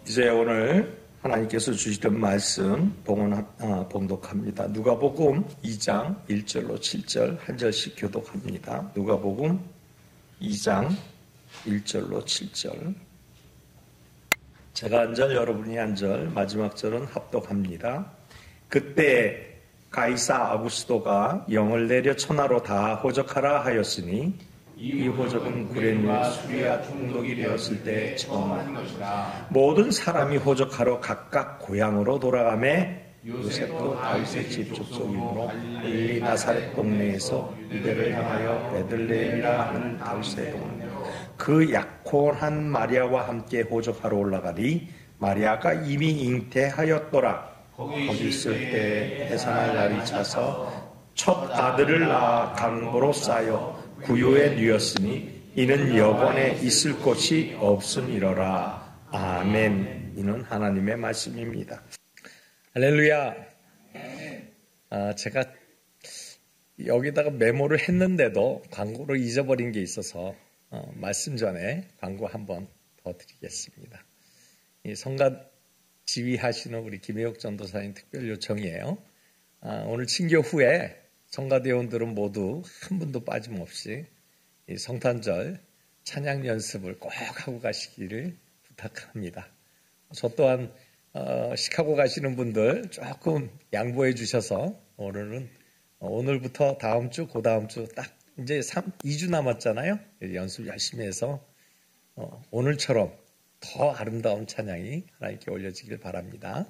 이제 오늘 하나님께서 주시던 말씀 봉독합니다. 누가복음 2장 1절로 7절 한 절씩 교독합니다. 누가복음 2장 1절로 7절. 제가 한 절, 여러분이 한 절, 마지막 절은 합독합니다. 그때 가이사 아구스도가 영을 내려 천하로 다 호적하라 하였으니 이 호적은 구레네 수리아 총독이 되었을 때 처음 한 것이라. 모든 사람이 호적하러 각각 고향으로 돌아가매 요셉도 다윗의 집 족속이므로 갈릴리 나사렛 동네에서 유대를 향하여 베들레헴이라 하는 다윗의 동네 그 약혼한 마리아와 함께 호적하러 올라가니 마리아가 이미 잉태하였더라. 거기 있을 때 해산할 날이 차서 첫 아들을 낳아 강보로 싸여 구유에 누였으니 이는 여관에 있을 곳이 없음이로라. 아멘. 이는 하나님의 말씀입니다. 할렐루야. 제가 여기다가 메모를 했는데도 광고를 잊어버린 게 있어서 말씀 전에 광고 한번 더 드리겠습니다. 이 성가 지휘하시는 우리 김혜옥 전도사님 특별 요청이에요. 오늘 친교 후에 성가대원들은 모두 한 분도 빠짐없이 이 성탄절 찬양 연습을 꼭 하고 가시기를 부탁합니다. 저 또한 시카고 가시는 분들 조금 양보해 주셔서 오늘부터 다음 주, 그 다음 주 딱 이제 2주 남았잖아요. 연습 열심히 해서 오늘처럼 더 아름다운 찬양이 하나님께 올려지길 바랍니다.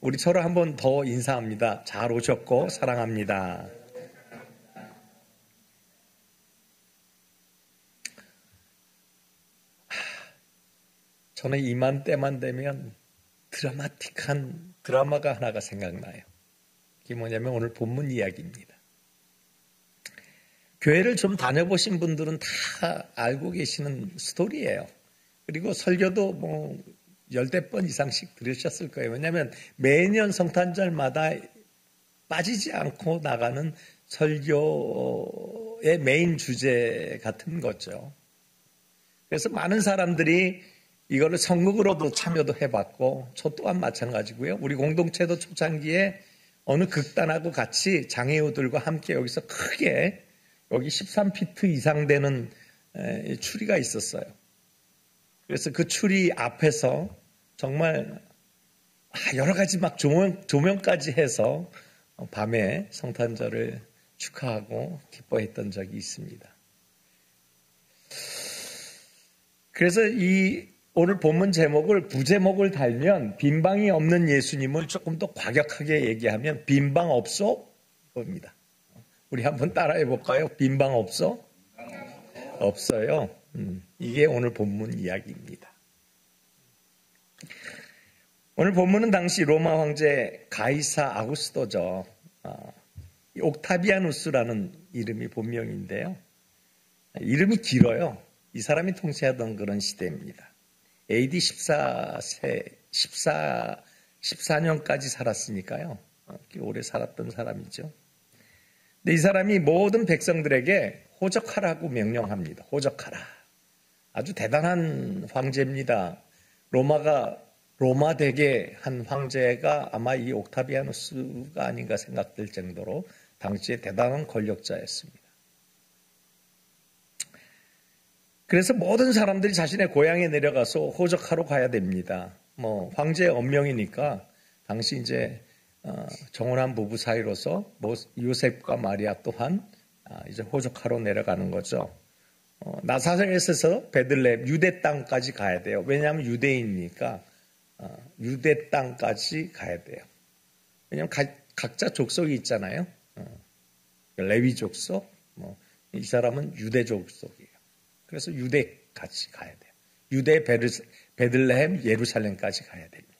우리 서로 한 번 더 인사합니다. 잘 오셨고 사랑합니다. 저는 이맘때만 되면 드라마틱한 드라마가 하나가 생각나요. 그게 뭐냐면 오늘 본문 이야기입니다. 교회를 좀 다녀보신 분들은 다 알고 계시는 스토리예요. 그리고 설교도 열댓 번 이상씩 들으셨을 거예요. 왜냐하면 매년 성탄절마다 빠지지 않고 나가는 설교의 메인 주제 같은 거죠. 그래서 많은 사람들이 이거를 선곡으로도 참여도 해봤고 저 또한 마찬가지고요. 우리 공동체도 초창기에 어느 극단하고 같이 장애우들과 함께 여기서 크게 여기 13피트 이상 되는 추리가 있었어요. 그래서 그 추리 앞에서 정말 여러 가지 막 조명까지 해서 밤에 성탄절을 축하하고 기뻐했던 적이 있습니다. 그래서 오늘 본문 제목을 부제목을 달면 빈방이 없는 예수님을 조금 더 과격하게 얘기하면 빈방 없소? 이겁니다. 우리 한번 따라해 볼까요? 빈방 없소? 없어요. 이게 오늘 본문 이야기입니다. 오늘 본문은 당시 로마 황제 가이사 아구스도죠. 옥타비아누스라는 이름이 본명인데요. 이름이 길어요. 이 사람이 통치하던 그런 시대입니다. AD 14년까지 살았으니까요. 오래 살았던 사람이죠. 근데 이 사람이 모든 백성들에게 호적하라고 명령합니다. 호적하라. 아주 대단한 황제입니다. 로마 되게 한 황제가 아마 이 옥타비아누스가 아닌가 생각될 정도로 당시에 대단한 권력자였습니다. 그래서 모든 사람들이 자신의 고향에 내려가서 호적하러 가야 됩니다. 황제의 엄명이니까 당시 이제 정혼한 부부 사이로서 요셉과 마리아 또한 이제 호적하러 내려가는 거죠. 나사렛에서 베들레헴 유대 땅까지 가야 돼요. 왜냐하면 유대인이니까 유대 땅까지 가야 돼요. 왜냐하면 각자 족속이 있잖아요. 레위 족속, 이 사람은 유대 족속이에요. 그래서 유대까지 가야 돼요. 유대 베들레헴 예루살렘까지 가야 됩니다.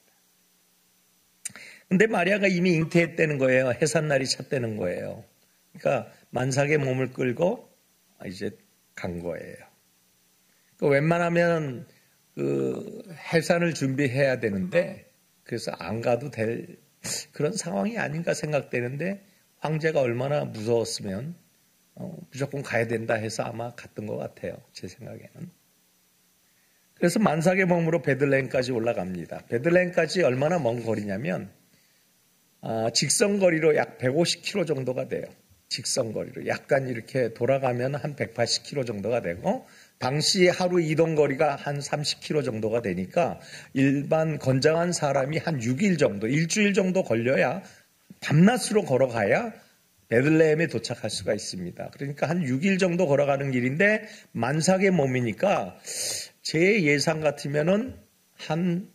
근데 마리아가 이미 잉태했다는 거예요. 해산날이 찼다는 거예요. 그러니까 만삭의 몸을 끌고 이제 간 거예요. 웬만하면 해산을 준비해야 되는데 그래서 안 가도 될 그런 상황이 아닌가 생각되는데 황제가 얼마나 무서웠으면 무조건 가야 된다 해서 아마 갔던 것 같아요. 제 생각에는. 그래서 만삭의 몸으로 베들레헴까지 올라갑니다. 베들레헴까지 얼마나 먼 거리냐면 직선거리로 약 150km 정도가 돼요. 직선거리로 약간 이렇게 돌아가면 한 180km 정도가 되고, 당시 하루 이동거리가 한 30km 정도가 되니까 일반 건장한 사람이 한 6일 정도, 일주일 정도 걸려야 밤낮으로 걸어가야 베들레헴에 도착할 수가 있습니다. 그러니까 한 6일 정도 걸어가는 길인데 만삭의 몸이니까 제 예상 같으면은 한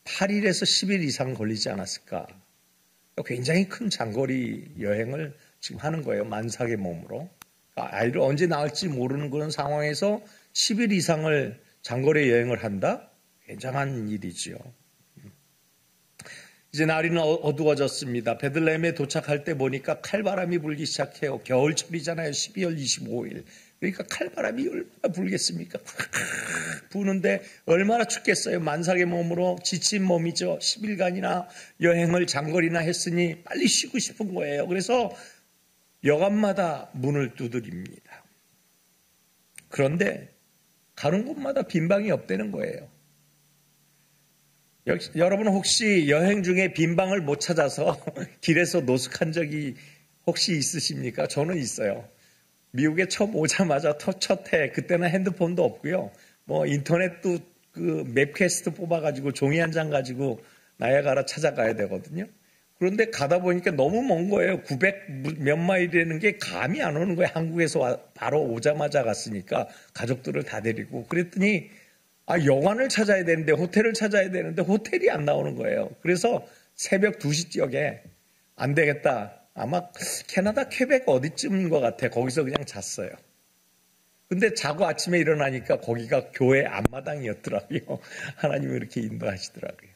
8일에서 10일 이상 걸리지 않았을까. 굉장히 큰 장거리 여행을 지금 하는 거예요. 만삭의 몸으로. 아이를 언제 낳을지 모르는 그런 상황에서 10일 이상을 장거리 여행을 한다? 굉장한 일이지요. 이제 날이 어두워졌습니다. 베들레헴에 도착할 때 보니까 칼바람이 불기 시작해요. 겨울철이잖아요. 12월 25일. 그러니까 칼바람이 얼마나 불겠습니까? 부는데 얼마나 춥겠어요. 만삭의 몸으로 지친 몸이죠. 10일간이나 여행을 장거리나 했으니 빨리 쉬고 싶은 거예요. 그래서 여관마다 문을 두드립니다. 그런데 가는 곳마다 빈방이 없다는 거예요. 여러분 혹시 여행 중에 빈방을 못 찾아서 길에서 노숙한 적이 혹시 있으십니까? 저는 있어요. 미국에 처음 오자마자 첫 해, 그때는 핸드폰도 없고요. 뭐 인터넷도 그 맵캐스트 뽑아가지고 종이 한 장 가지고 나야가라 찾아가야 되거든요. 그런데 가다 보니까 너무 먼 거예요. 900 몇 마일이라는 게 감이 안 오는 거예요. 한국에서 바로 오자마자 갔으니까 가족들을 다 데리고. 그랬더니 여관을 찾아야 되는데, 호텔을 찾아야 되는데 호텔이 안 나오는 거예요. 그래서 새벽 2시경에 안 되겠다. 아마 캐나다 퀘벡 어디쯤인 것 같아. 거기서 그냥 잤어요. 근데 자고 아침에 일어나니까 거기가 교회 앞마당이었더라고요. 하나님이 이렇게 인도하시더라고요.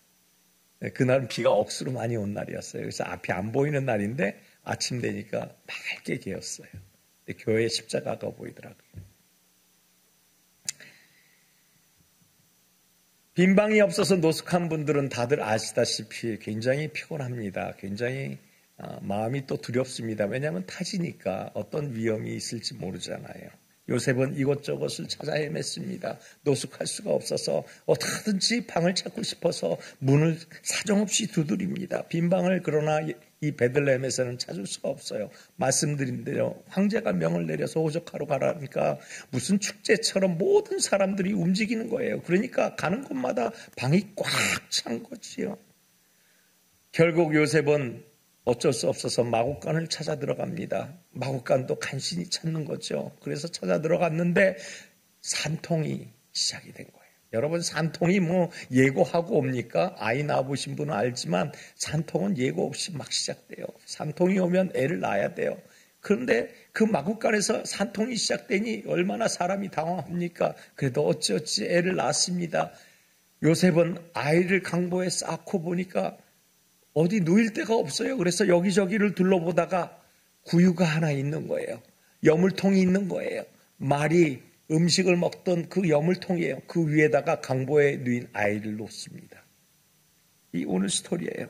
그날은 비가 억수로 많이 온 날이었어요. 그래서 앞이 안 보이는 날인데 아침 되니까 맑게 개었어요. 교회에 십자가가 보이더라고요. 빈방이 없어서 노숙한 분들은 다들 아시다시피 굉장히 피곤합니다. 굉장히 마음이 또 두렵습니다. 왜냐하면 타지니까 어떤 위험이 있을지 모르잖아요. 요셉은 이것저것을 찾아 헤맸습니다. 노숙할 수가 없어서 어떻게든지 방을 찾고 싶어서 문을 사정없이 두드립니다. 빈방을. 그러나 이 베들레헴에서는 찾을 수가 없어요. 말씀드린 대로 황제가 명을 내려서 호적하러 가라니까 무슨 축제처럼 모든 사람들이 움직이는 거예요. 그러니까 가는 곳마다 방이 꽉 찬 거지요. 결국 요셉은 어쩔 수 없어서 마구간을 찾아 들어갑니다. 마구간도 간신히 찾는 거죠. 그래서 찾아 들어갔는데 산통이 시작이 된 거예요. 여러분, 산통이 뭐 예고하고 옵니까? 아이 낳아보신 분은 알지만 산통은 예고 없이 막 시작돼요. 산통이 오면 애를 낳아야 돼요. 그런데 그 마구간에서 산통이 시작되니 얼마나 사람이 당황합니까? 그래도 어찌어찌 애를 낳았습니다. 요셉은 아이를 강보에 쌓고 보니까 어디 누일 데가 없어요. 그래서 여기저기를 둘러보다가 구유가 하나 있는 거예요. 여물통이 있는 거예요. 말이 음식을 먹던 그 여물통이에요. 그 위에다가 강보에 누인 아이를 놓습니다. 이 오늘 스토리예요.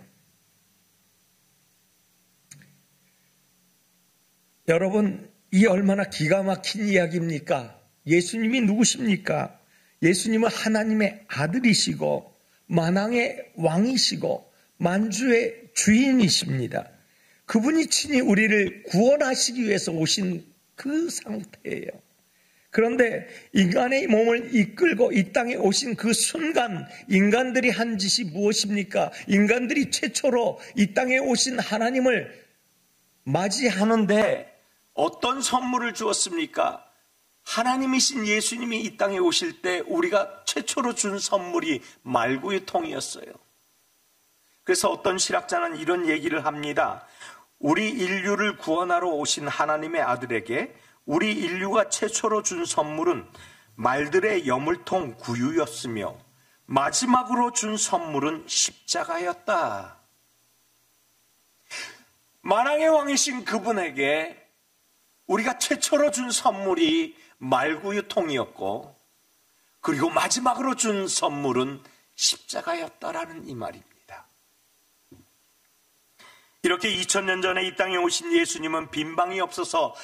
여러분, 이 얼마나 기가 막힌 이야기입니까? 예수님이 누구십니까? 예수님은 하나님의 아들이시고 만왕의 왕이시고 만주의 주인이십니다. 그분이 친히 우리를 구원하시기 위해서 오신 그 상태예요. 그런데 인간의 몸을 이끌고 이 땅에 오신 그 순간 인간들이 한 짓이 무엇입니까? 인간들이 최초로 이 땅에 오신 하나님을 맞이하는데 어떤 선물을 주었습니까? 하나님이신 예수님이 이 땅에 오실 때 우리가 최초로 준 선물이 말구유통이었어요. 그래서 어떤 신학자는 이런 얘기를 합니다. 우리 인류를 구원하러 오신 하나님의 아들에게 우리 인류가 최초로 준 선물은 말들의 여물통 구유였으며 마지막으로 준 선물은 십자가였다. 만왕의 왕이신 그분에게 우리가 최초로 준 선물이 말구유통이었고 그리고 마지막으로 준 선물은 십자가였다라는 이 말입니다. 이렇게 2000년 전에 이 땅에 오신 예수님은 빈방이 없어서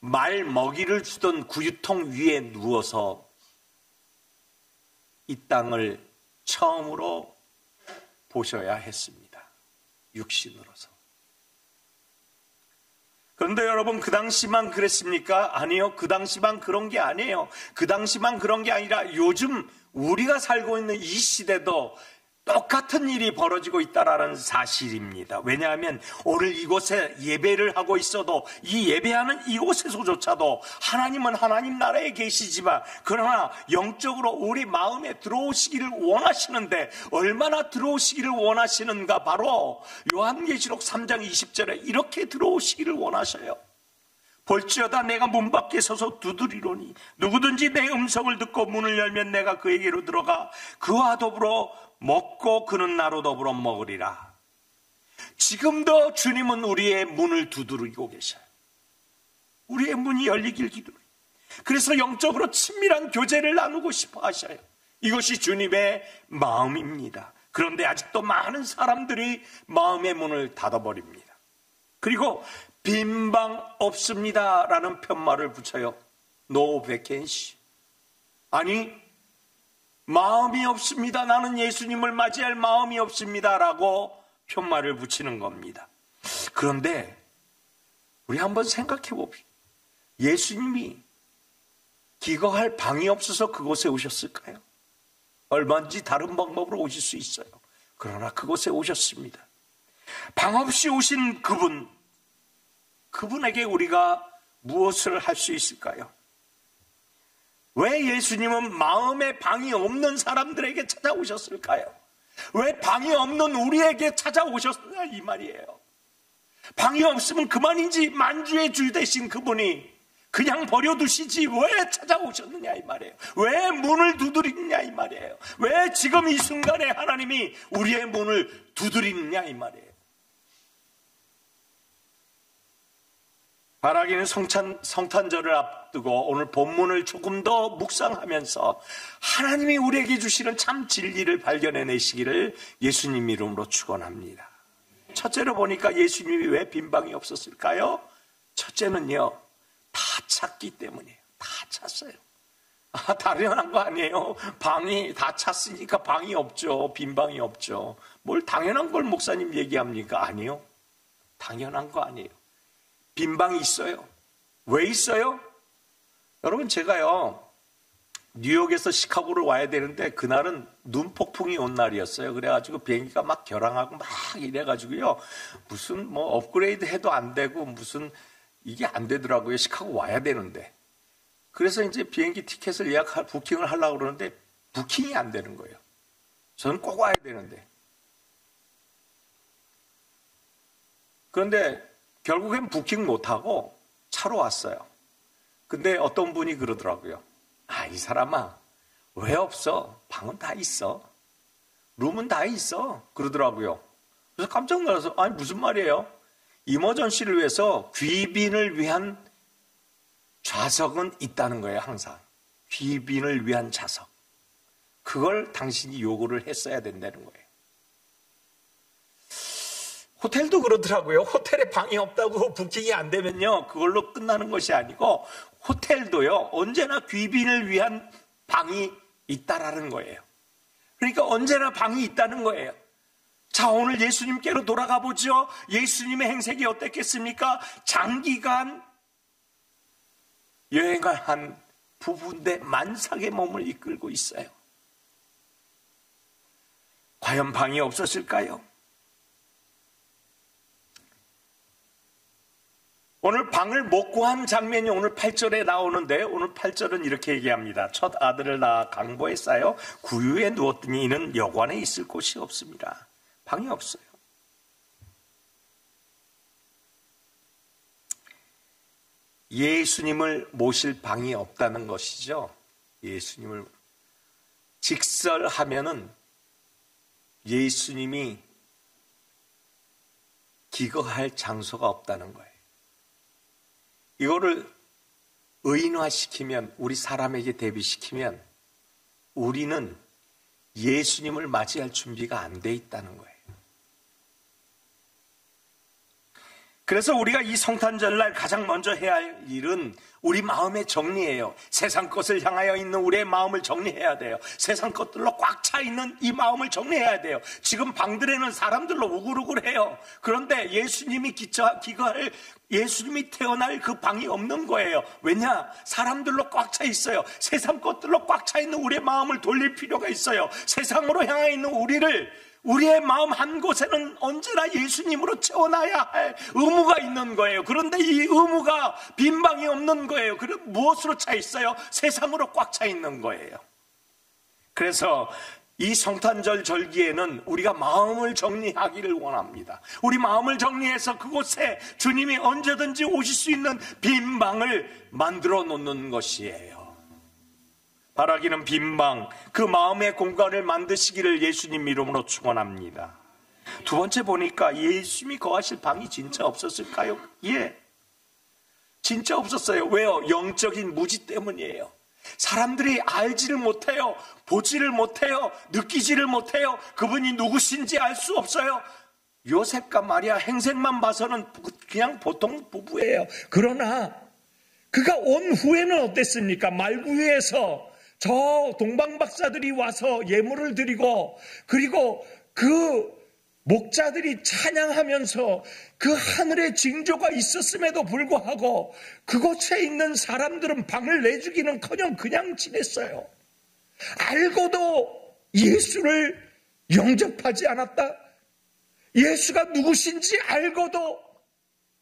말 먹이를 주던 구유통 위에 누워서 이 땅을 처음으로 보셔야 했습니다. 육신으로서. 그런데 여러분, 그 당시만 그랬습니까? 아니요. 그 당시만 그런 게 아니에요. 그 당시만 그런 게 아니라 요즘 우리가 살고 있는 이 시대도 똑같은 일이 벌어지고 있다는 사실입니다. 왜냐하면 오늘 이곳에 예배를 하고 있어도 이 예배하는 이곳에서조차도 하나님은 하나님 나라에 계시지만 그러나 영적으로 우리 마음에 들어오시기를 원하시는데 얼마나 들어오시기를 원하시는가? 바로 요한계시록 3장 20절에 이렇게 들어오시기를 원하셔요. 볼지어다 내가 문 밖에 서서 두드리노니 누구든지 내 음성을 듣고 문을 열면 내가 그에게로 들어가 그와 더불어 먹고 그는 나로 더불어 먹으리라. 지금도 주님은 우리의 문을 두드리고 계셔요. 우리의 문이 열리길 기도해요. 그래서 영적으로 친밀한 교제를 나누고 싶어 하셔요. 이것이 주님의 마음입니다. 그런데 아직도 많은 사람들이 마음의 문을 닫아버립니다. 그리고 빈방 없습니다 라는 편말을 붙여요. No vacancy. 아니, 마음이 없습니다. 나는 예수님을 맞이할 마음이 없습니다 라고 편말을 붙이는 겁니다. 그런데 우리 한번 생각해 봅시다. 예수님이 기거할 방이 없어서 그곳에 오셨을까요? 얼마든지 다른 방법으로 오실 수 있어요. 그러나 그곳에 오셨습니다. 방 없이 오신 그분에게 우리가 무엇을 할 수 있을까요? 왜 예수님은 마음에 방이 없는 사람들에게 찾아오셨을까요? 왜 방이 없는 우리에게 찾아오셨느냐 이 말이에요. 방이 없으면 그만인지 만주의 주 되신 그분이 그냥 버려두시지 왜 찾아오셨느냐 이 말이에요. 왜 문을 두드리느냐 이 말이에요. 왜 지금 이 순간에 하나님이 우리의 문을 두드리느냐 이 말이에요. 바라기는 성탄절을 앞두고 오늘 본문을 조금 더 묵상하면서 하나님이 우리에게 주시는 참 진리를 발견해내시기를 예수님 이름으로 축원합니다. 첫째로 보니까 예수님이 왜 빈방이 없었을까요? 첫째는요, 다 찼기 때문이에요. 다 찼어요. 당연한 거 아니에요. 방이 다 찼으니까 방이 없죠. 빈방이 없죠. 뭘 당연한 걸 목사님 얘기합니까? 아니요. 당연한 거 아니에요. 빈방이 있어요. 왜 있어요? 여러분, 제가요 뉴욕에서 시카고를 와야 되는데 그날은 눈폭풍이 온 날이었어요. 그래가지고 비행기가 막 결항하고 막 이래가지고요 무슨 뭐 업그레이드 해도 안 되고 무슨 이게 안 되더라고요. 시카고 와야 되는데. 그래서 이제 비행기 티켓을 부킹을 하려고 그러는데 부킹이 안 되는 거예요. 저는 꼭 와야 되는데. 그런데 결국엔 부킹 못하고 차로 왔어요. 근데 어떤 분이 그러더라고요. 이 사람아, 왜 없어? 방은 다 있어. 룸은 다 있어. 그러더라고요. 그래서 깜짝 놀라서, 아니, 무슨 말이에요? 이머전시를 위해서 귀빈을 위한 좌석은 있다는 거예요, 항상. 귀빈을 위한 좌석. 그걸 당신이 요구를 했어야 된다는 거예요. 호텔도 그러더라고요. 호텔에 방이 없다고 부킹이 안 되면요 그걸로 끝나는 것이 아니고 호텔도요 언제나 귀빈을 위한 방이 있다라는 거예요. 그러니까 언제나 방이 있다는 거예요. 자, 오늘 예수님께로 돌아가 보죠. 예수님의 행색이 어땠겠습니까? 장기간 여행을 한 부부인데 만삭의 몸을 이끌고 있어요. 과연 방이 없었을까요? 오늘 방을 못 구한 장면이 오늘 8절에 나오는데 오늘 8절은 이렇게 얘기합니다. 첫 아들을 낳아 강보에 쌓여 구유에 누웠더니 이는 여관에 있을 곳이 없습니다. 방이 없어요. 예수님을 모실 방이 없다는 것이죠. 예수님을 직설하면은 예수님이 기거할 장소가 없다는 거예요. 이거를 의인화시키면, 우리 사람에게 대비시키면 우리는 예수님을 맞이할 준비가 안 돼 있다는 거예요. 그래서 우리가 이 성탄절날 가장 먼저 해야 할 일은 우리 마음의 정리예요. 세상 것을 향하여 있는 우리의 마음을 정리해야 돼요. 세상 것들로 꽉 차 있는 이 마음을 정리해야 돼요. 지금 방들에는 사람들로 우글우글해요. 그런데 예수님이 기거할, 예수님이 태어날 그 방이 없는 거예요. 왜냐? 사람들로 꽉 차 있어요. 세상 것들로 꽉 차 있는 우리의 마음을 돌릴 필요가 있어요. 세상으로 향해 있는 우리의 마음 한 곳에는 언제나 예수님으로 채워놔야 할 의무가 있는 거예요. 그런데 이 의무가 빈방이 없는 거예요. 그럼 무엇으로 차 있어요? 세상으로 꽉 차 있는 거예요. 그래서 이 성탄절 절기에는 우리가 마음을 정리하기를 원합니다. 우리 마음을 정리해서 그곳에 주님이 언제든지 오실 수 있는 빈방을 만들어 놓는 것이에요. 바라기는 빈방, 그 마음의 공간을 만드시기를 예수님 이름으로 축원합니다. 두 번째 보니까 예수님이 거하실 방이 진짜 없었을까요? 예, 진짜 없었어요. 왜요? 영적인 무지 때문이에요. 사람들이 알지를 못해요. 보지를 못해요. 느끼지를 못해요. 그분이 누구신지 알 수 없어요. 요셉과 마리아 행색만 봐서는 그냥 보통 부부예요. 그러나 그가 온 후에는 어땠습니까? 말구유에서 저 동방박사들이 와서 예물을 드리고, 그리고 그 목자들이 찬양하면서 그 하늘의 징조가 있었음에도 불구하고 그곳에 있는 사람들은 방을 내주기는커녕 그냥 지냈어요. 알고도 예수를 영접하지 않았다. 예수가 누구신지 알고도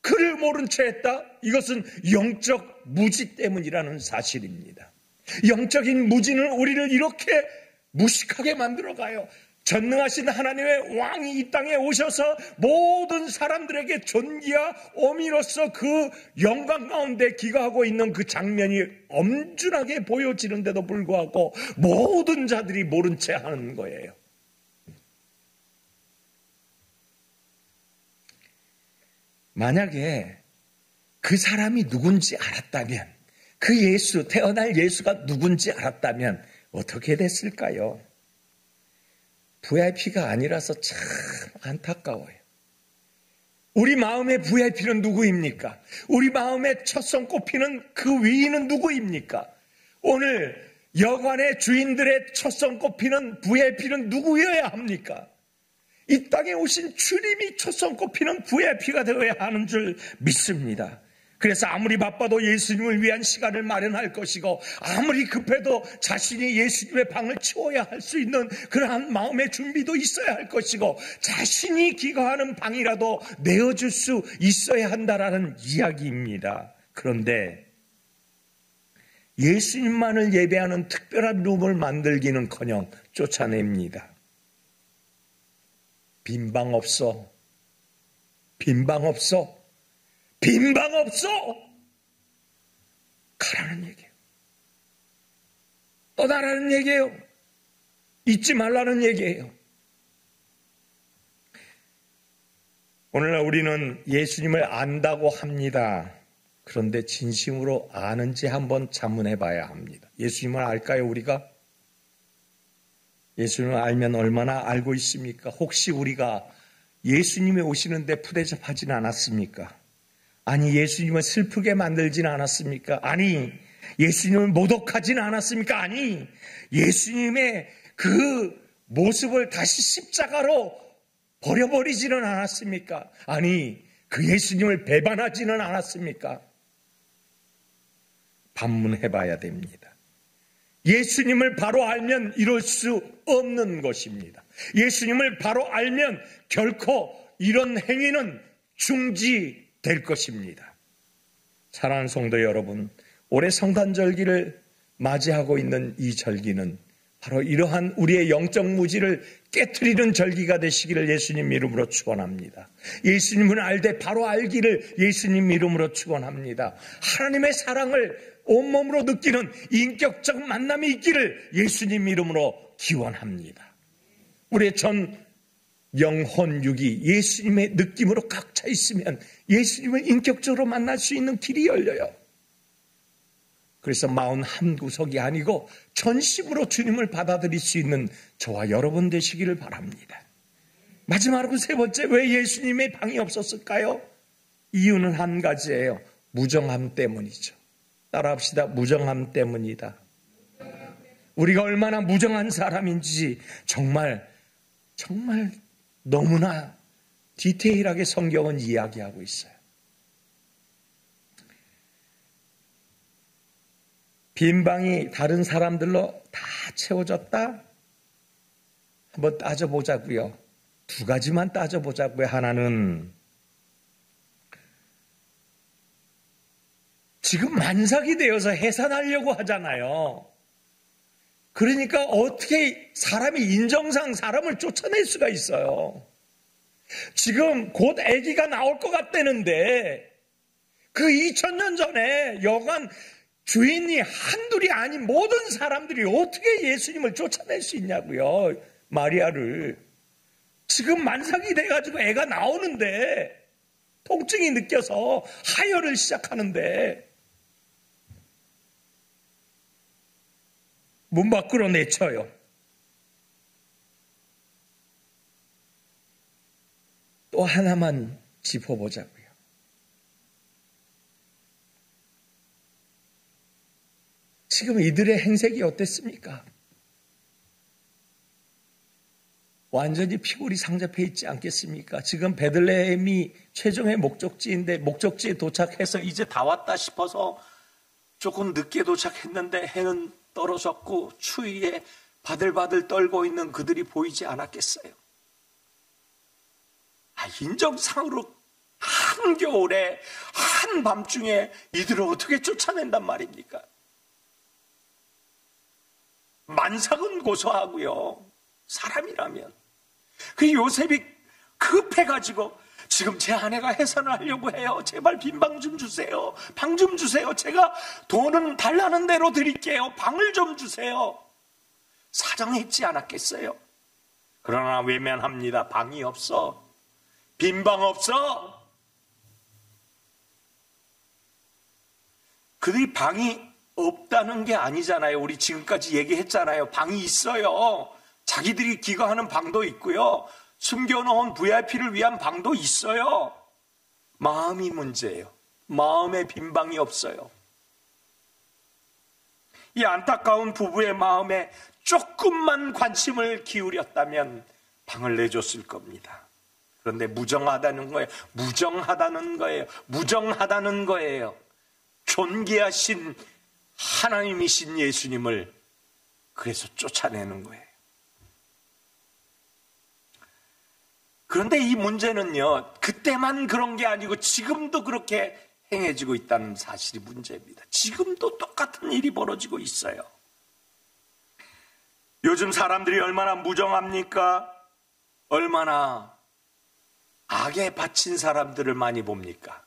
그를 모른 채 했다. 이것은 영적 무지 때문이라는 사실입니다. 영적인 무지는 우리를 이렇게 무식하게 만들어가요. 전능하신 하나님의 왕이 이 땅에 오셔서 모든 사람들에게 존귀와 어미로서 그 영광 가운데 기거하고 있는 그 장면이 엄준하게 보여지는데도 불구하고 모든 자들이 모른 채 하는 거예요. 만약에 그 사람이 누군지 알았다면, 그 예수, 태어날 예수가 누군지 알았다면 어떻게 됐을까요? VIP가 아니라서 참 안타까워요. 우리 마음의 VIP는 누구입니까? 우리 마음의 첫 손꼽히는 그 위인은 누구입니까? 오늘 여관의 주인들의 첫 손꼽히는 VIP는 누구여야 합니까? 이 땅에 오신 주님이 첫 손꼽히는 VIP가 되어야 하는 줄 믿습니다. 그래서 아무리 바빠도 예수님을 위한 시간을 마련할 것이고, 아무리 급해도 자신이 예수님의 방을 채워야 할 수 있는 그러한 마음의 준비도 있어야 할 것이고, 자신이 기거하는 방이라도 내어줄 수 있어야 한다라는 이야기입니다. 그런데 예수님만을 예배하는 특별한 룸을 만들기는커녕 쫓아냅니다. 빈방 없어. 빈방 없어. 빈방 없어! 가라는 얘기예요. 떠나라는 얘기예요. 잊지 말라는 얘기예요. 오늘날 우리는 예수님을 안다고 합니다. 그런데 진심으로 아는지 한번 자문해 봐야 합니다. 예수님을 알까요, 우리가? 예수님을 알면 얼마나 알고 있습니까? 혹시 우리가 예수님이 오시는데 푸대접하지는 않았습니까? 아니, 예수님을 슬프게 만들지는 않았습니까? 아니, 예수님을 모독하지는 않았습니까? 아니, 예수님의 그 모습을 다시 십자가로 버려버리지는 않았습니까? 아니, 그 예수님을 배반하지는 않았습니까? 반문해봐야 됩니다. 예수님을 바로 알면 이럴 수 없는 것입니다. 예수님을 바로 알면 결코 이런 행위는 중지될 것입니다. 사랑하는 성도 여러분, 올해 성탄절기를 맞이하고 있는 이 절기는 바로 이러한 우리의 영적 무지를 깨트리는 절기가 되시기를 예수님 이름으로 축원합니다. 예수님을 알되 바로 알기를 예수님 이름으로 축원합니다. 하나님의 사랑을 온몸으로 느끼는 인격적 만남이 있기를 예수님 이름으로 기원합니다. 우리의 전 영혼육이 예수님의 느낌으로 꽉 차 있으면 예수님을 인격적으로 만날 수 있는 길이 열려요. 그래서 41구석이 아니고 전심으로 주님을 받아들일 수 있는 저와 여러분 되시기를 바랍니다. 마지막으로 세 번째, 왜 예수님의 방이 없었을까요? 이유는 한 가지예요. 무정함 때문이죠. 따라합시다. 무정함 때문이다. 우리가 얼마나 무정한 사람인지 정말 너무나 디테일하게 성경은 이야기하고 있어요. 빈 방이 다른 사람들로 다 채워졌다? 한번 따져보자고요. 두 가지만 따져보자고요. 하나는 지금 만삭이 되어서 해산하려고 하잖아요. 그러니까 어떻게 사람이 인정상 사람을 쫓아낼 수가 있어요. 지금 곧 아기가 나올 것 같다는데 그 2000년 전에 여관 주인이 한둘이 아닌 모든 사람들이 어떻게 예수님을 쫓아낼 수 있냐고요. 마리아를. 지금 만삭이 돼가지고 애가 나오는데 통증이 느껴서 하혈을 시작하는데 문 밖으로 내쳐요. 또 하나만 짚어보자고요. 지금 이들의 행색이 어땠습니까? 완전히 피골이 상접해 있지 않겠습니까? 지금 베들레헴이 최종의 목적지인데 목적지에 도착해서 이제 다 왔다 싶어서 조금 늦게 도착했는데 해는 떨어졌고 추위에 바들바들 떨고 있는 그들이 보이지 않았겠어요? 인정상으로 한겨울에 한밤중에 이들을 어떻게 쫓아낸단 말입니까? 만삭은 고소하고요. 사람이라면. 그 요셉이 급해가지고 지금 제 아내가 해산을 하려고 해요. 제발 빈 방 좀 주세요. 방 좀 주세요. 제가 돈은 달라는 대로 드릴게요. 방을 좀 주세요. 사정했지 않았겠어요? 그러나 외면합니다. 방이 없어. 빈 방 없어. 그들이 방이 없다는 게 아니잖아요. 우리 지금까지 얘기했잖아요. 방이 있어요. 자기들이 기거하는 방도 있고요. 숨겨놓은 VIP를 위한 방도 있어요. 마음이 문제예요. 마음에 빈 방이 없어요. 이 안타까운 부부의 마음에 조금만 관심을 기울였다면 방을 내줬을 겁니다. 그런데 무정하다는 거예요. 무정하다는 거예요. 무정하다는 거예요. 존귀하신 하나님이신 예수님을 그래서 쫓아내는 거예요. 그런데 이 문제는요, 그때만 그런 게 아니고 지금도 그렇게 행해지고 있다는 사실이 문제입니다. 지금도 똑같은 일이 벌어지고 있어요. 요즘 사람들이 얼마나 무정합니까? 얼마나 악에 바친 사람들을 많이 봅니까?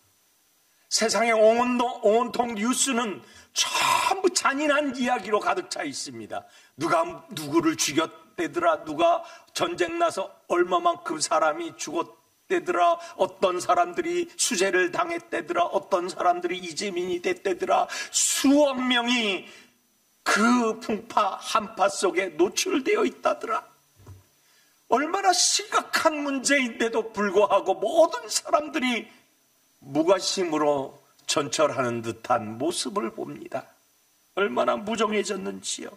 세상의 온통 뉴스는 전부 잔인한 이야기로 가득 차 있습니다. 누가 누구를 죽였대더라, 누가 전쟁 나서 얼마만큼 사람이 죽었대더라, 어떤 사람들이 수재를 당했대더라, 어떤 사람들이 이재민이 됐대더라. 수억 명이 그 풍파 한파 속에 노출되어 있다더라. 얼마나 심각한 문제인데도 불구하고 모든 사람들이 무관심으로 전철하는 듯한 모습을 봅니다. 얼마나 무정해졌는지요.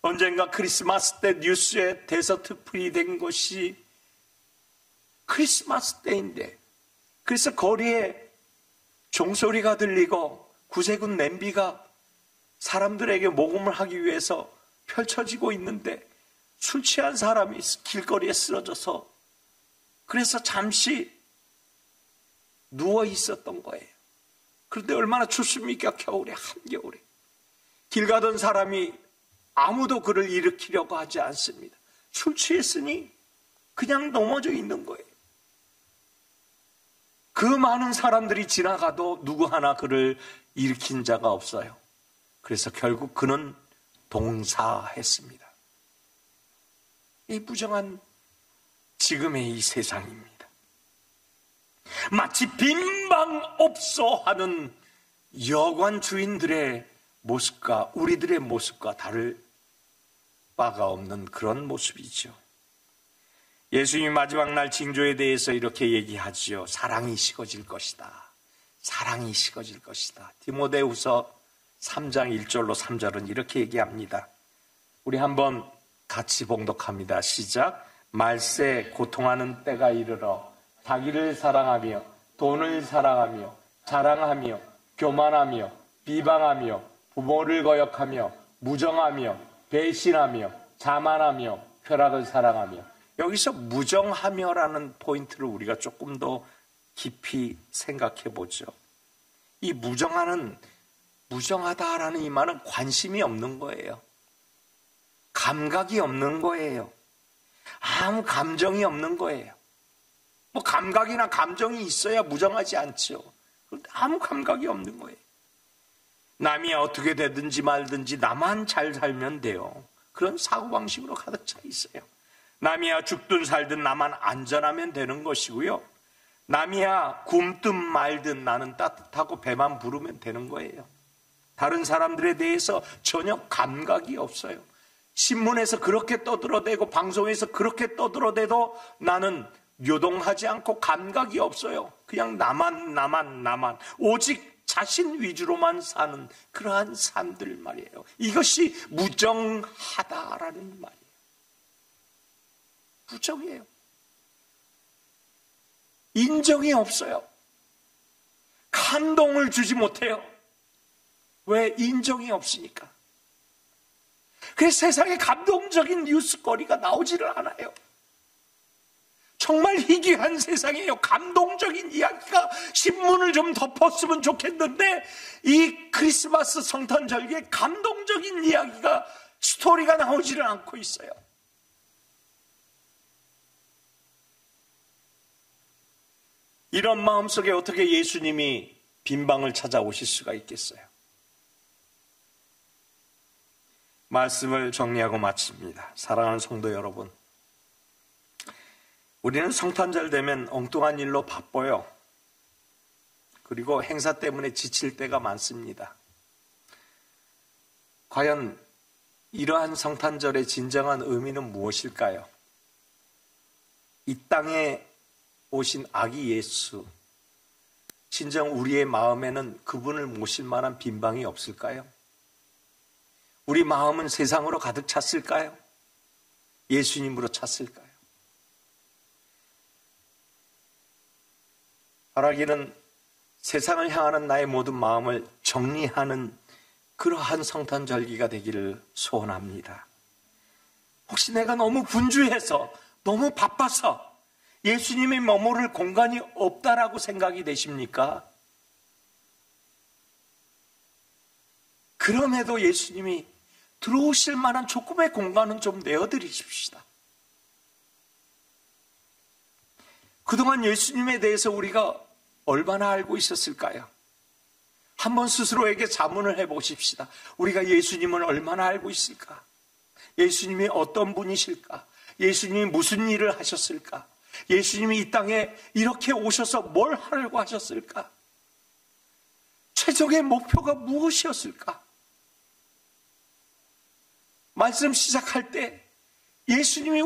언젠가 크리스마스 때 뉴스에 대서특필이 된 것이 크리스마스 때인데, 그래서 거리에 종소리가 들리고 구세군 냄비가 사람들에게 모금을 하기 위해서 펼쳐지고 있는데 술 취한 사람이 길거리에 쓰러져서 그래서 잠시 누워 있었던 거예요. 그런데 얼마나 춥습니까? 겨울에, 한겨울에. 길 가던 사람이 아무도 그를 일으키려고 하지 않습니다. 술 취했으니 그냥 넘어져 있는 거예요. 그 많은 사람들이 지나가도 누구 하나 그를 일으킨 자가 없어요. 그래서 결국 그는 동사했습니다. 이 부정한 지금의 이 세상입니다. 마치 빈방 없어 하는 여관 주인들의 모습과 우리들의 모습과 다를 바가 없는 그런 모습이죠. 예수님이 마지막 날 징조에 대해서 이렇게 얘기하지요. 사랑이 식어질 것이다. 사랑이 식어질 것이다. 디모데후서 3장 1절로 3절은 이렇게 얘기합니다. 우리 한번 같이 봉독합니다. 시작. 말세 고통하는 때가 이르러 자기를 사랑하며 돈을 사랑하며 자랑하며 교만하며 비방하며 부모를 거역하며 무정하며 배신하며 자만하며 쾌락을 사랑하며. 여기서 무정하며라는 포인트를 우리가 조금 더 깊이 생각해 보죠. 이 무정하다라는 이 말은 관심이 없는 거예요. 감각이 없는 거예요. 아무 감정이 없는 거예요. 뭐 감각이나 감정이 있어야 무정하지 않죠. 그런데 아무 감각이 없는 거예요. 남이 어떻게 되든지 말든지 나만 잘 살면 돼요. 그런 사고방식으로 가득 차 있어요. 남이야 죽든 살든 나만 안전하면 되는 것이고요. 남이야 굶든 말든 나는 따뜻하고 배만 부르면 되는 거예요. 다른 사람들에 대해서 전혀 감각이 없어요. 신문에서 그렇게 떠들어대고 방송에서 그렇게 떠들어대도 나는 요동하지 않고 감각이 없어요. 그냥 나만 오직 자신 위주로만 사는 그러한 삶들 말이에요. 이것이 무정하다라는 말이에요. 무정해요. 인정이 없어요. 감동을 주지 못해요. 왜? 인정이 없으니까. 그래서 세상에 감동적인 뉴스거리가 나오지를 않아요. 정말 희귀한 세상이에요. 감동적인 이야기가 신문을 좀 덮었으면 좋겠는데 이 크리스마스 성탄절기에 감동적인 이야기가 스토리가 나오지를 않고 있어요. 이런 마음속에 어떻게 예수님이 빈방을 찾아오실 수가 있겠어요? 말씀을 정리하고 마칩니다. 사랑하는 성도 여러분, 우리는 성탄절 되면 엉뚱한 일로 바빠요. 그리고 행사 때문에 지칠 때가 많습니다. 과연 이러한 성탄절의 진정한 의미는 무엇일까요? 이 땅에 오신 아기 예수, 진정 우리의 마음에는 그분을 모실 만한 빈방이 없을까요? 우리 마음은 세상으로 가득 찼을까요? 예수님으로 찼을까요? 바라기는 세상을 향하는 나의 모든 마음을 정리하는 그러한 성탄절기가 되기를 소원합니다. 혹시 내가 너무 분주해서 너무 바빠서 예수님이 머무를 공간이 없다라고 생각이 되십니까? 그럼에도 예수님이 들어오실 만한 조금의 공간은 좀 내어드리십시다. 그동안 예수님에 대해서 우리가 얼마나 알고 있었을까요? 한번 스스로에게 자문을 해보십시다. 우리가 예수님을 얼마나 알고 있을까? 예수님이 어떤 분이실까? 예수님이 무슨 일을 하셨을까? 예수님이 이 땅에 이렇게 오셔서 뭘 하려고 하셨을까? 최종의 목표가 무엇이었을까? 말씀 시작할 때 예수님이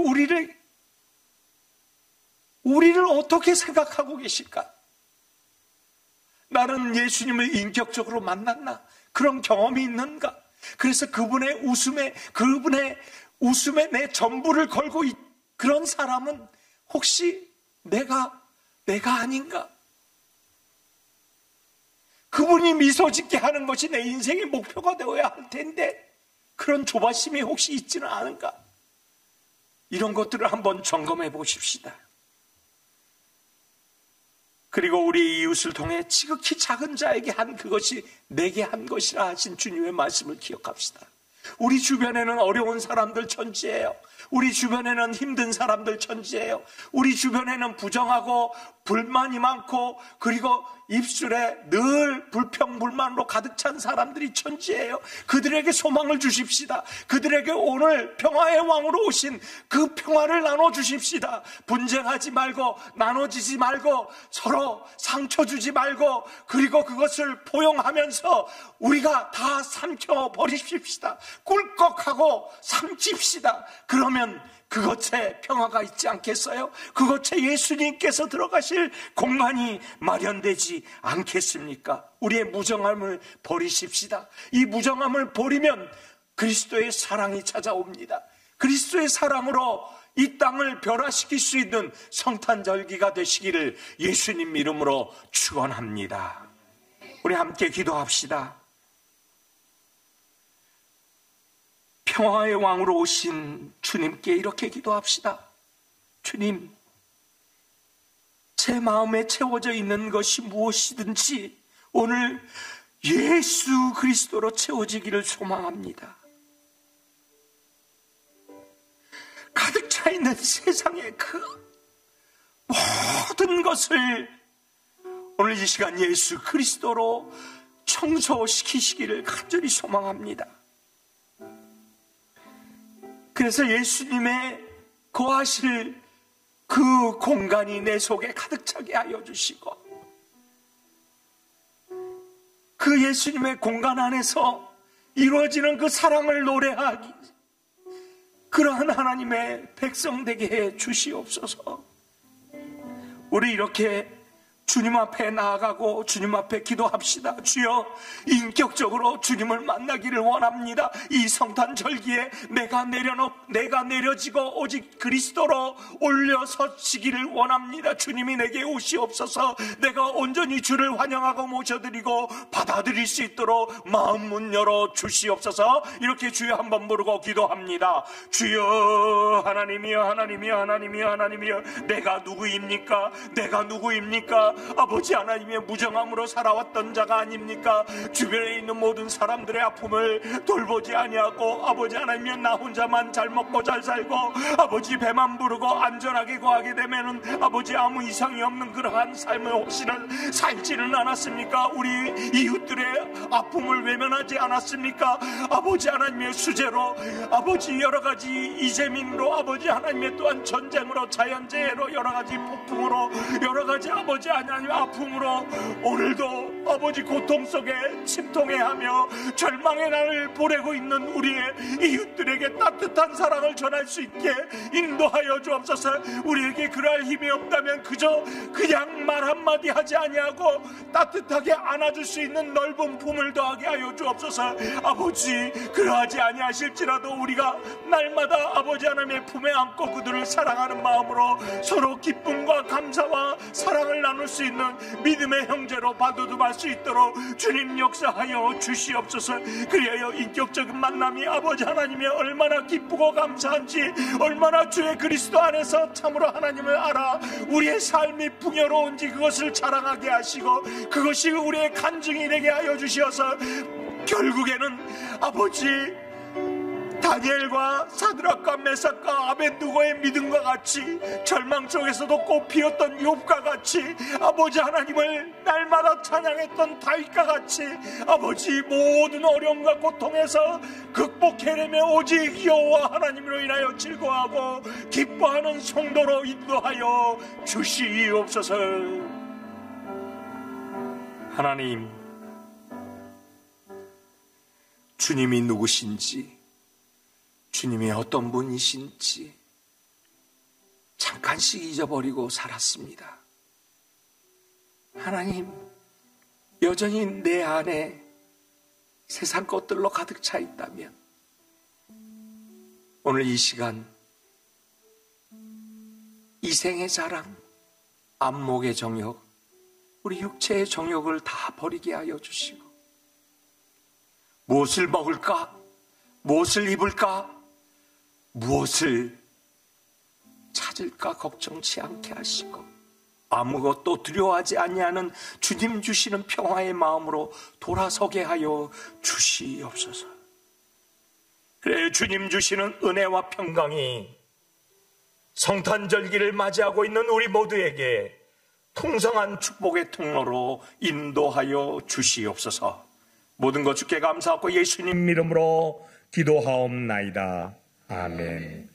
우리를 어떻게 생각하고 계실까? 나는 예수님을 인격적으로 만났나? 그런 경험이 있는가? 그래서 그분의 웃음에 내 전부를 걸고 그런 사람은 혹시 내가 아닌가? 그분이 미소 짓게 하는 것이 내 인생의 목표가 되어야 할 텐데 그런 조바심이 혹시 있지는 않은가? 이런 것들을 한번 점검해 보십시다. 그리고 우리 이웃을 통해 지극히 작은 자에게 한 그것이 내게 한 것이라 하신 주님의 말씀을 기억합시다. 우리 주변에는 어려운 사람들 천지예요. 우리 주변에는 힘든 사람들 천지예요. 우리 주변에는 부정하고 불만이 많고 그리고 입술에 늘 불평불만으로 가득 찬 사람들이 천지예요. 그들에게 소망을 주십시다. 그들에게 오늘 평화의 왕으로 오신 그 평화를 나눠주십시다. 분쟁하지 말고 나눠지지 말고 서로 상처 주지 말고 그리고 그것을 포용하면서 우리가 다 삼켜버리십시다. 꿀꺽하고 삼킵시다. 그러면 그곳에 평화가 있지 않겠어요? 그곳에 예수님께서 들어가실 공간이 마련되지 않겠습니까? 우리의 무정함을 버리십시다. 이 무정함을 버리면 그리스도의 사랑이 찾아옵니다. 그리스도의 사랑으로 이 땅을 변화시킬 수 있는 성탄절기가 되시기를 예수님 이름으로 축원합니다. 우리 함께 기도합시다. 평화의 왕으로 오신 주님께 이렇게 기도합시다. 주님, 제 마음에 채워져 있는 것이 무엇이든지 오늘 예수 그리스도로 채워지기를 소망합니다. 가득 차 있는 세상의 그 모든 것을 오늘 이 시간 예수 그리스도로 청소시키시기를 간절히 소망합니다. 그래서 예수님의 거하실 그 공간이 내 속에 가득 차게 하여 주시고, 그 예수님의 공간 안에서 이루어지는 그 사랑을 노래하기, 그러한 하나님의 백성 되게 해 주시옵소서. 우리 이렇게 주님 앞에 나아가고 주님 앞에 기도합시다. 주여, 인격적으로 주님을 만나기를 원합니다. 이 성탄절기에 내가 내려지고 오직 그리스도로 올려서지기를 원합니다. 주님이 내게 오시옵소서. 내가 온전히 주를 환영하고 모셔드리고 받아들일 수 있도록 마음 문 열어 주시옵소서. 이렇게 주여 한번 부르고 기도합니다. 주여, 하나님이여, 하나님이여, 하나님이여, 하나님이여, 내가 누구입니까? 내가 누구입니까? 아버지 하나님의 무정함으로 살아왔던 자가 아닙니까? 주변에 있는 모든 사람들의 아픔을 돌보지 아니하고, 아버지 하나님의 나 혼자만 잘 먹고 잘 살고, 아버지 배만 부르고 안전하게 거하게 되면은 아버지 아무 이상이 없는 그러한 삶을 혹시는 살지는 않았습니까? 우리 이웃들의 아픔을 외면하지 않았습니까? 아버지 하나님의 수재로, 아버지 여러 가지 이재민으로, 아버지 하나님의 또한 전쟁으로, 자연재해로, 여러 가지 폭풍으로, 여러 가지 아버지 하나님 아픔으로 오늘도 아버지 고통 속에 침통해하며 절망의 날을 보내고 있는 우리의 이웃들에게 따뜻한 사랑을 전할 수 있게 인도하여 주옵소서. 우리에게 그럴 힘이 없다면 그저 그냥 말 한마디 하지 아니하고 따뜻하게 안아줄 수 있는 넓은 품을 더하게 하여 주옵소서. 아버지, 그러하지 아니하실지라도 우리가 날마다 아버지 하나님의 품에 안고 그들을 사랑하는 마음으로 서로 기쁨과 감사와 사랑을 나눌 수 있는 믿음의 형제로 바도듬할 수 있도록 주님 역사하여 주시옵소서. 그리하여 인격적인 만남이 아버지 하나님의 얼마나 기쁘고 감사한지, 얼마나 주의 그리스도 안에서 참으로 하나님을 알아 우리의 삶이 풍요로운지 그것을 자랑하게 하시고, 그것이 우리의 간증이 되게 하여 주시어서 결국에는 아버지 다니엘과 사드락과 메삭과 아벳느고의 믿음과 같이, 절망 속에서도 꽃 피었던 욥과 같이, 아버지 하나님을 날마다 찬양했던 다윗과 같이, 아버지 모든 어려움과 고통에서 극복해내며 오직 여호와 하나님으로 인하여 즐거워하고 기뻐하는 성도로 인도하여 주시옵소서. 하나님, 주님이 누구신지, 주님이 어떤 분이신지 잠깐씩 잊어버리고 살았습니다. 하나님, 여전히 내 안에 세상 것들로 가득 차 있다면 오늘 이 시간 이생의 자랑, 안목의 정욕, 우리 육체의 정욕을 다 버리게 하여 주시고, 무엇을 먹을까? 무엇을 입을까? 무엇을 찾을까 걱정치 않게 하시고, 아무것도 두려워하지 아니하는 주님 주시는 평화의 마음으로 돌아서게 하여 주시옵소서. 그래, 주님 주시는 은혜와 평강이 성탄절기를 맞이하고 있는 우리 모두에게 풍성한 축복의 통로로 인도하여 주시옵소서. 모든 것 주께 감사하고 예수님 이름으로 기도하옵나이다. 아멘.